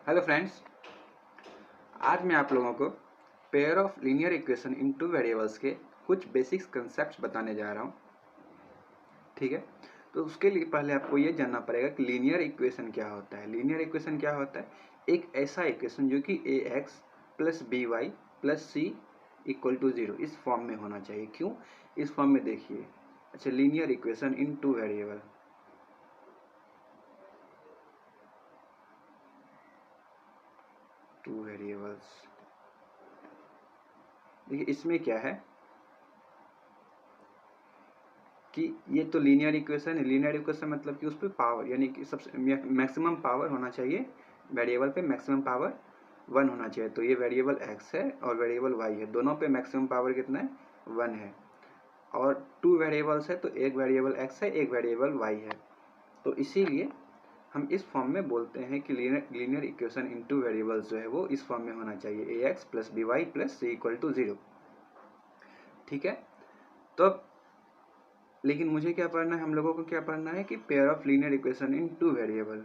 Hello friends, आज मैं आप लोगों को pair of linear equation in two variables के कुछ बेसिक्स कंसेप्ट्स बताने जा रहा हूँ। ठीक है, तो उसके लिए पहले आपको ये जानना पड़ेगा कि लीनियर इक्वेशन क्या होता है। लीनियर इक्वेशन क्या होता है? एक ऐसा इक्वेशन जो कि ax plus B Y plus C equal to 0 इस फॉर्म में होना चाहिए। क्यों इस फॉर्म में? देखिए, अच्छा, linear equation in two variable, two variables. देखिए इसमें क्या है कि ये तो लीनियर इक्वेशन है। लीनियर इक्वेशन मतलब कि उस पर पावर, यानी कि सबसे मैक्सिमम पावर होना चाहिए वेरिएबल पे, मैक्सिमम पावर 1 होना चाहिए। तो ये वेरिएबल x है और वेरिएबल y है, दोनों पे मैक्सिमम पावर कितना है? 1 है। और 2 वेरिएबल्स है तो एक वेरिएबल x है, एक वेरिएबल y है। तो इसीलिए हम इस फॉर्म में बोलते हैं कि linear equation in two variables जो है वो इस फॉर्म में होना चाहिए, ax plus B Y plus C equal to 0। ठीक है, तो अब लेकिन मुझे क्या पढ़ना है, हम लोगों को क्या पढ़ना है कि pair of linear equation in two variable.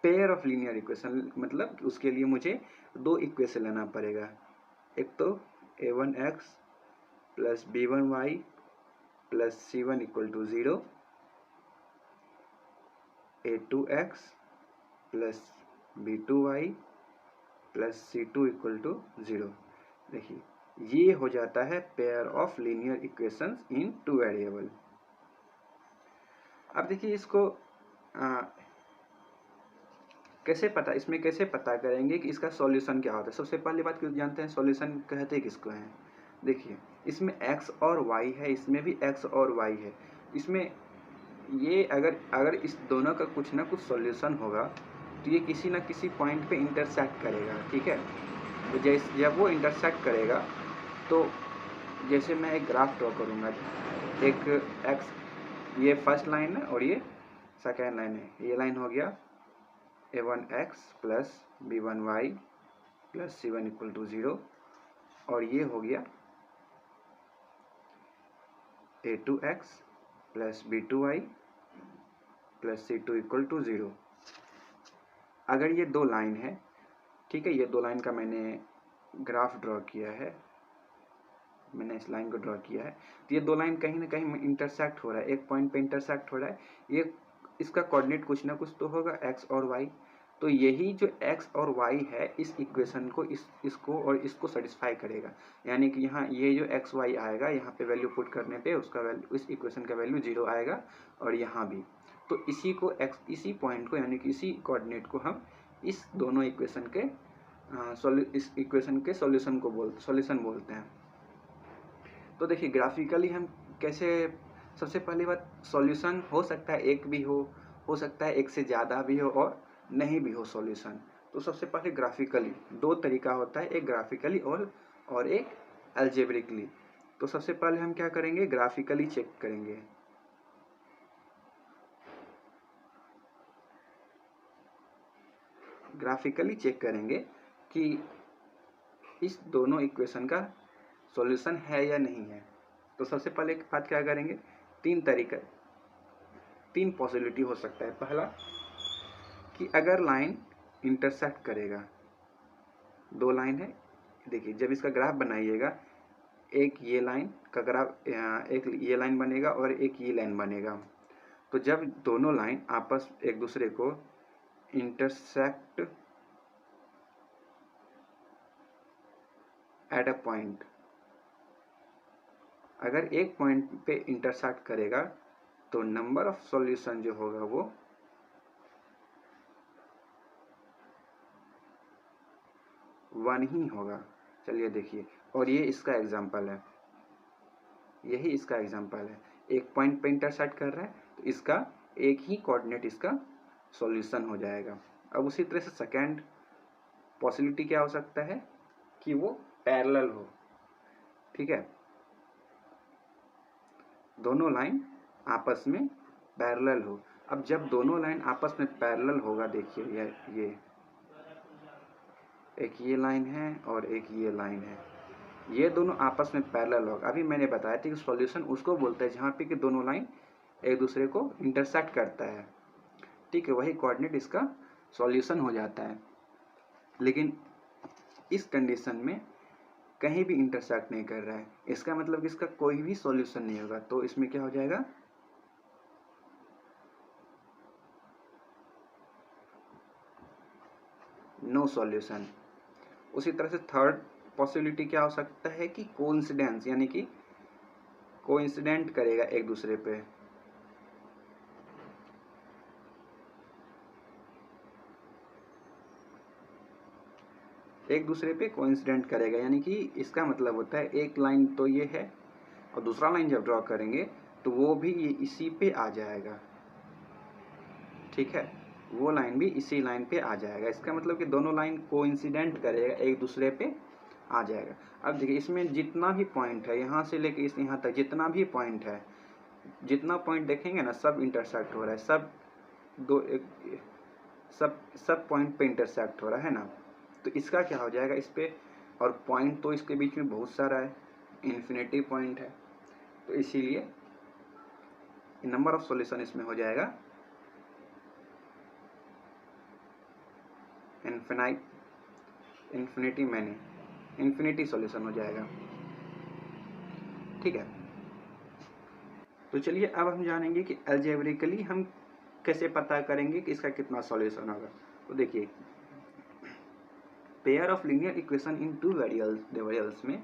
Pair of linear equation मतलब उसके लिए मुझे दो इक्वेशन लेना पड़ेगा। एक तो a1x plus b1y plus c1 equal to 0, a2x plus b2y plus c2 equal to 0। देखिए ये हो जाता है pair of linear equations in two variable. अब देखिए इसको इसमें कैसे पता करेंगे कि इसका सॉल्यूशन क्या होता है। सबसे पहली बात क्यों जानते हैं सॉल्यूशन कहते किसको हैं? देखिए इसमें x और y है, इसमें भी x और y है। इसमें ये अगर इस दोनों का कुछ ना कुछ सॉल्यूशन होगा तो ये किसी ना किसी पॉइंट पे इंटरसेक्ट करेगा। ठीक है, तो जैसे जब वो इंटरसेक्ट करेगा तो जैसे मैं एक ग्राफ ड्रॉ करूँगा, एक x ये फर्स्ट लाइन है और ये सेकेंड लाइन है। ये लाइन हो गया a1x plus b1y plus c1 equal to 0 और ये हो गया a2x plus b2y plus c2 equal to 0। अगर ये दो लाइन है, ठीक है, ये दो लाइन का मैंने ग्राफ ड्रॉ किया है, मैंने इस लाइन को ड्रॉ किया है, तो ये दो लाइन कहीं ना कहीं इंटरसेक्ट हो रहा है, एक पॉइंट पे इंटरसेक्ट हो रहा है। ये इसका कोऑर्डिनेट कुछ ना कुछ तो होगा, x और y। तो यही जो x और y है इस इक्वेशन को इसको और इसको सेटिस्फाई करेगा। यानी कि यहाँ ये जो x y आएगा, यहाँ पे वैल्यू पुट करने पे उसका वैल्यू, इस इक्वेशन का वैल्यू 0 आएगा और यहाँ भी। तो इसी को इसी पॉइंट को, यानी कि इसी कोऑर्डिनेट को हम इस दोनों इक्वेशन के इस इक्वेशन के सॉल्यूशन बोलते हैं। तो देखिए ग्राफिकली हम कैसे, सबसे पहली बात सॉल्यूशन हो सकता है एक भी हो सकता है एक से ज़्यादा भी हो और नहीं भी हो सॉल्यूशन। तो सबसे पहले ग्राफिकली दो तरीका होता है, एक ग्राफिकली और एक अलजेब्रिकली। तो सबसे पहले हम क्या करेंगे, ग्राफिकली चेक करेंगे। ग्राफिकली चेक करेंगे कि इस दोनों इक्वेशन का सॉल्यूशन है या नहीं है। तो सबसे पहले एक बात क्या करेंगे, तीन पॉसिबिलिटी हो सकता है। पहला कि अगर लाइन इंटरसेक्ट करेगा, दो लाइन है, देखिए जब इसका ग्राफ बनाइएगा, एक ये लाइन का ग्राफ, एक ये लाइन बनेगा और एक ये लाइन बनेगा। तो जब दोनों लाइन आपस एक दूसरे को इंटरसेक्ट एट अ पॉइंट, अगर एक पॉइंट पे इंटरसेक्ट करेगा तो नंबर ऑफ सॉल्यूशन जो होगा वो 1 ही होगा। चलिए देखिए, और ये इसका एग्जांपल है, यही इसका एग्जांपल है। एक पॉइंट पे इंटरसेक्ट कर रहा है तो इसका एक ही कोऑर्डिनेट इसका सॉल्यूशन हो जाएगा। अब उसी तरह से सेकेंड पॉसिबिलिटी क्या हो सकता है कि वो पैरेलल हो। ठीक है, दोनों लाइन आपस में पैरेलल हो। अब जब दोनों लाइन आपस में पैरेलल होगा, देखिए ये एक ये लाइन है और एक ये लाइन है, ये दोनों आपस में पैरेलल होगा। अभी मैंने बताया था कि सॉल्यूशन उसको बोलते हैं जहाँ पे कि दोनों लाइन एक दूसरे को इंटरसेक्ट करता है। ठीक है, वही कोऑर्डिनेट इसका सॉल्यूशन हो जाता है। लेकिन इस कंडीशन में कहीं भी इंटरसेक्ट नहीं कर रहा है, इसका मतलब कि इसका कोई भी सॉल्यूशन नहीं होगा। तो इसमें क्या हो जाएगा, नो सॉल्यूशन। उसी तरह से थर्ड पॉसिबिलिटी क्या हो सकता है कि कोइंसिडेंस, यानी कि कोइंसिडेंट करेगा एक दूसरे पे। एक दूसरे पे कोइंसिडेंट करेगा, यानी कि इसका मतलब होता है एक लाइन तो ये है और दूसरा लाइन जब ड्रॉ करेंगे तो वो भी ये इसी पे आ जाएगा, ठीक है, वो लाइन भी इसी लाइन पे आ जाएगा। इसका मतलब कि दोनों लाइन कोइंसिडेंट करेगा, एक दूसरे पे आ जाएगा। अब देखिए इसमें जितना भी पॉइंट है, यहाँ से लेके इस यहाँ तक जितना भी पॉइंट है, जितना पॉइंट देखेंगे ना सब इंटरसेक्ट हो रहा है, सब पॉइंट पे इंटरसेक्ट हो रहा है ना। तो इसका क्या हो जाएगा इस पे, और पॉइंट तो इसके बीच में बहुत सारा है, इन्फिनिटी पॉइंट है, तो इसीलिए नंबर ऑफ सॉल्यूशन इसमें हो जाएगा इन्फिनिटी सॉल्यूशन हो जाएगा, ठीक है। तो चलिए अब हम जानेंगे कि अलजेब्रिकली हम कैसे पता करेंगे कि इसका कितना सॉल्यूशन होगा। तो देखिए pair of linear equation in two variables में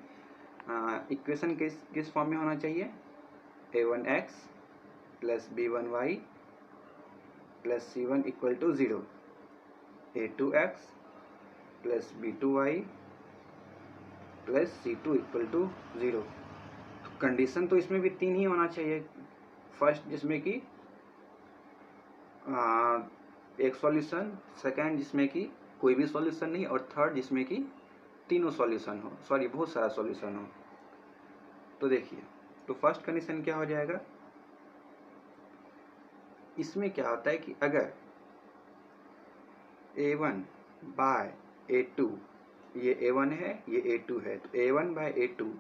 इक्वेशन किस फॉर्म में होना चाहिए, a1x plus b1y plus c1 equal to 0, a2x plus b2y plus c2 equal to 0। Condition तो इसमें भी 3 ही होना चाहिए, फर्स्ट जिसमें कि एक सॉल्यूशन, सेकंड जिसमें कि कोई भी सॉल्यूशन नहीं, और थर्ड जिसमें कि तीनों सॉल्यूशन हो, सॉरी बहुत सारा सॉल्यूशन हो। तो देखिए, तो फर्स्ट कंडीशन क्या हो जाएगा, इसमें क्या होता है कि अगर a1 बाय a2, ये a1 है ये a2 है, तो a1 बाय a2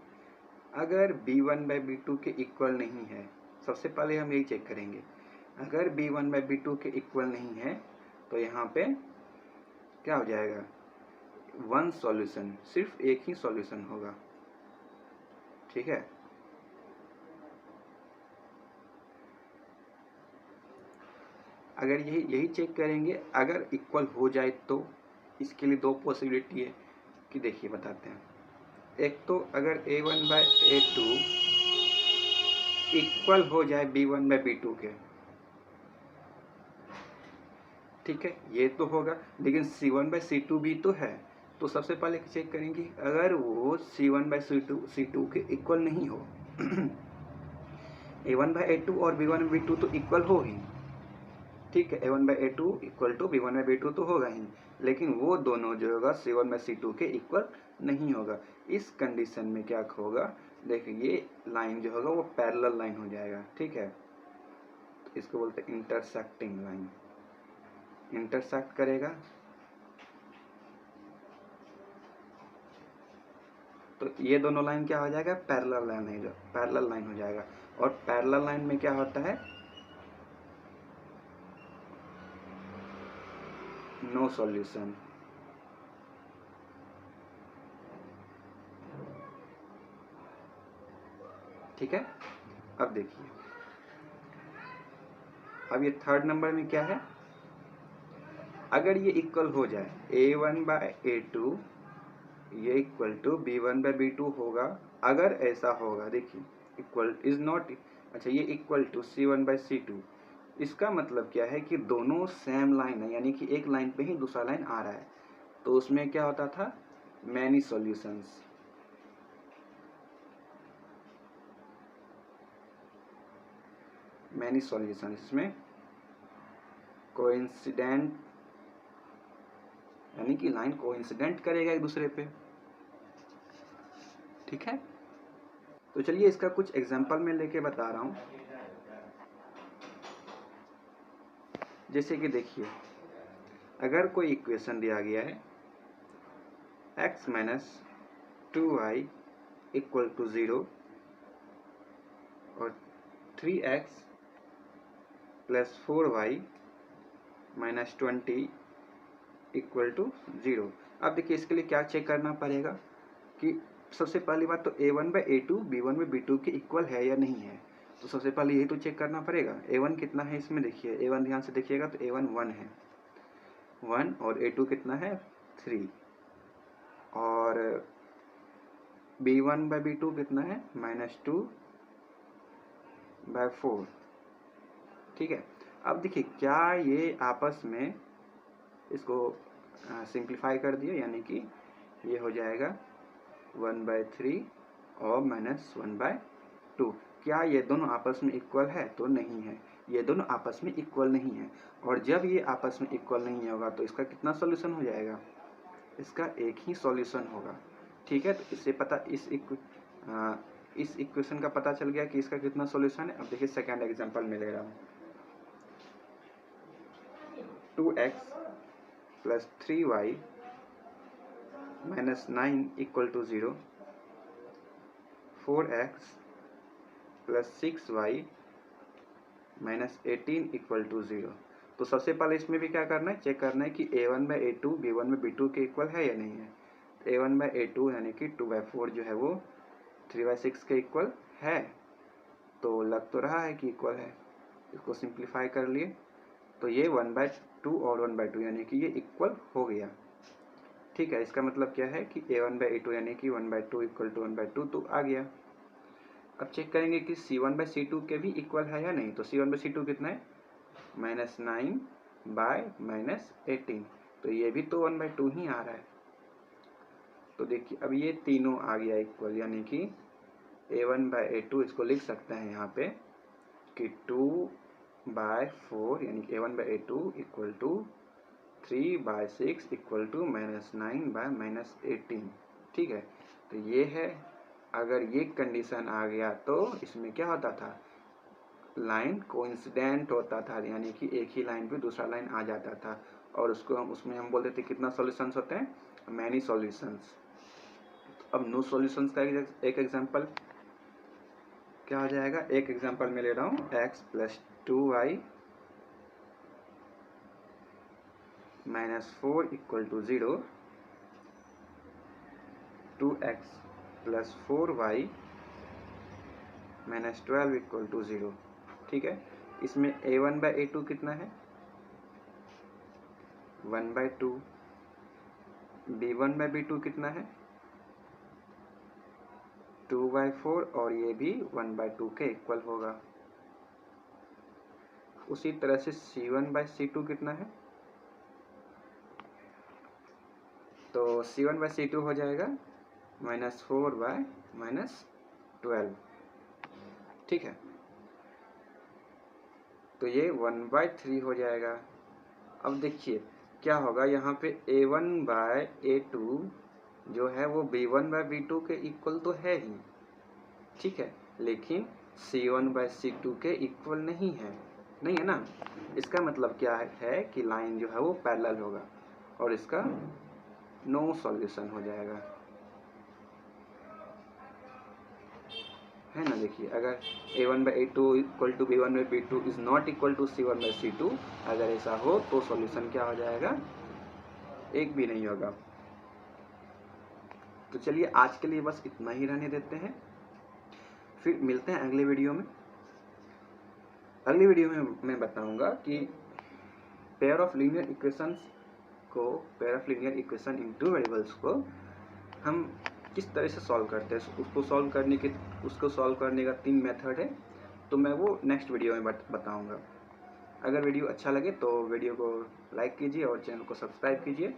अगर b1 बाय b2 के इक्वल नहीं है, सबसे पहले हम यही चेक करेंगे, अगर b1 बाय b2 के इक्वल नहीं है तो यहाँ पे क्या हो जाएगा, वन सॉल्यूशन, सिर्फ एक ही सॉल्यूशन होगा, ठीक है। अगर यही चेक करेंगे, अगर इक्वल हो जाए तो इसके लिए दो पॉसिबिलिटी है कि देखिए बताते हैं। एक तो अगर a1 बाय a2 इक्वल हो जाए b1 बाय b2 के, ठीक है, ये तो होगा, लेकिन c1 बाय c2 भी तो है। तो सबसे पहले चेक करेंगे अगर वो c1 बाय c2 के इक्वल नहीं हो a1 बाय a2 और b1 बाय b2 तो इक्वल हो ही, ठीक है, a1 bye a2 equal to b1 bye b2 तो होगा ही, लेकिन वो दोनों जो होगा c1 बाय c2 के इक्वल नहीं होगा। इस कंडीशन में क्या होगा, देखिए ये लाइन जो होगा वो पैरेलल लाइन हो जाएगा, ठीक है, तो इसको बोलते हैं इंटरसेक्टिंग लाइन, इंटरसेक्ट करेगा तो ये दोनों लाइन क्या हो जाएगा, पैरेलल लाइन हो जाएगा। और पैरेलल लाइन में क्या होता है, नो सॉल्यूशन, ठीक है। अब देखिए, अब ये थर्ड नंबर में क्या है, अगर ये इक्वल हो जाए a1 बाय a2 ये equal to b1 bye b2 होगा, अगर ऐसा होगा, देखिए इक्वल इज नॉट, अच्छा ये equal to c1 bye c2, इसका मतलब क्या है कि दोनों सेम लाइन है, यानी कि एक लाइन पे ही दूसरा लाइन आ रहा है, तो उसमें क्या होता था, मैनी सॉल्यूशंस, इसमें कोइंसिडेंट, यानी कि लाइन कोइंसिडेंट करेगा एक दूसरे पे, ठीक है। तो चलिए इसका कुछ एग्जांपल मैं लेके बता रहा हूं, जैसे कि देखिए अगर कोई इक्वेशन दिया गया है x minus 2y equal to 0 और 3x plus 4y minus 20 equal to 0। अब देखिए इसके लिए क्या चेक करना पड़ेगा कि सबसे पहली बात तो a1/a2 b1/b2 के इक्वल है या नहीं है। तो सबसे पहले यही तो चेक करना पड़ेगा। a1 कितना है इसमें देखिए, a1 ध्यान से देखिएगा तो a1 1 है 1, और a2 कितना है 3, और b1/b2 कितना है -2/4। ठीक है, अब देखिए क्या ये आपस में इसको सिंप्लीफाई कर दिए, यानी कि ये हो जाएगा 1/3 और -1/2। क्या ये दोनों आपस में इक्वल है? तो नहीं है, ये दोनों आपस में इक्वल नहीं है। और जब ये आपस में इक्वल नहीं होगा तो इसका कितना सॉल्यूशन हो जाएगा? इसका एक ही सॉल्यूशन होगा। ठीक है, तो इससे पता इस इक्वेशन का पता चल गया कि इसका कितना सॉल्यूशन है। अब देखिए सेकेंड एग्जांपल में ले रहा हूँ। 2x + 3y - 9 = 0, 4x + 6y - 18 = 0। तो सबसे पहले इसमें भी क्या करना है, चेक करना है कि a1/a2 b1/b2 के इक्वल है या नहीं है। तो a1/a2 यानी कि 2/4 जो है वो 3/6 के इक्वल है, तो लग तो रहा है कि इक्वल है। इसको सिंप्लीफाई कर लिए तो ये 1/2 और 1/2 यानी कि ये इक्वल हो गया। ठीक है, इसका मतलब क्या है कि a1/a2 यानी कि 1/2 = 1/2 तो आ गया। अब चेक करेंगे कि c1/c2 के भी इक्वल है या नहीं। तो c1/c2 कितना है -9/-18, तो ये भी तो 1/2 ही आ रहा है। तो देखिए अब ये तीनों आ गया इक्वल, यानी कि a1/a2 इसको लिख सकते हैं यहाँ पे कि 2/4 यानी कि a1/a2 = 3/6 = -9/-18। ठीक है, तो ये है। अगर ये कंडीशन आ गया तो इसमें क्या होता था, लाइन कोइंसिडेंट होता था, यानी कि एक ही लाइन पे दूसरा लाइन आ जाता था, और उसमें हम बोलते थे कितना सॉल्यूशंस होते हैं, मैनी सॉल्यूशंस। अब नो सॉल्यूशंस का एक एग्जांपल क्या हो जाएगा। एक एग्जांपल में ले रहा हूँ, x + 2y - 4 = 0, 2x + 4y - 12 = 0। ठीक है, इसमें a1/a2 कितना है 1/2, b1/b2 कितना है 2/4, और ये भी 1/2 के इक्वल होगा। उसी तरह से c1/c2 कितना है, तो c1/c2 हो जाएगा -4/-12। ठीक है, तो ये 1/3 हो जाएगा। अब देखिए क्या होगा, यहाँ पे a1/a2 जो है वो b1/b2 के इक्वल तो है ही, ठीक है, लेकिन c1/c2 के इक्वल नहीं है ना। इसका मतलब क्या है कि लाइन जो है वो पैरेलल होगा, और इसका नो सॉल्यूशन हो जाएगा, है ना। देखिए अगर a1/a2 = b1/b2 is not equal to c1/c2, अगर ऐसा हो तो सॉल्यूशन क्या हो जाएगा, एक भी नहीं होगा। तो चलिए आज के लिए बस इतना ही रहने देते हैं, फिर मिलते हैं अगले वीडियो में। अगले वीडियो में मैं बताऊंगा कि pair of linear equations pair of linear equation in two variables को हम किस तरह से सॉल्व करते हैं। उसको सॉल्व करने का 3 मेथड है, तो मैं वो नेक्स्ट वीडियो में बताऊंगा। अगर वीडियो अच्छा लगे तो वीडियो को लाइक कीजिए और चैनल को सब्सक्राइब कीजिए।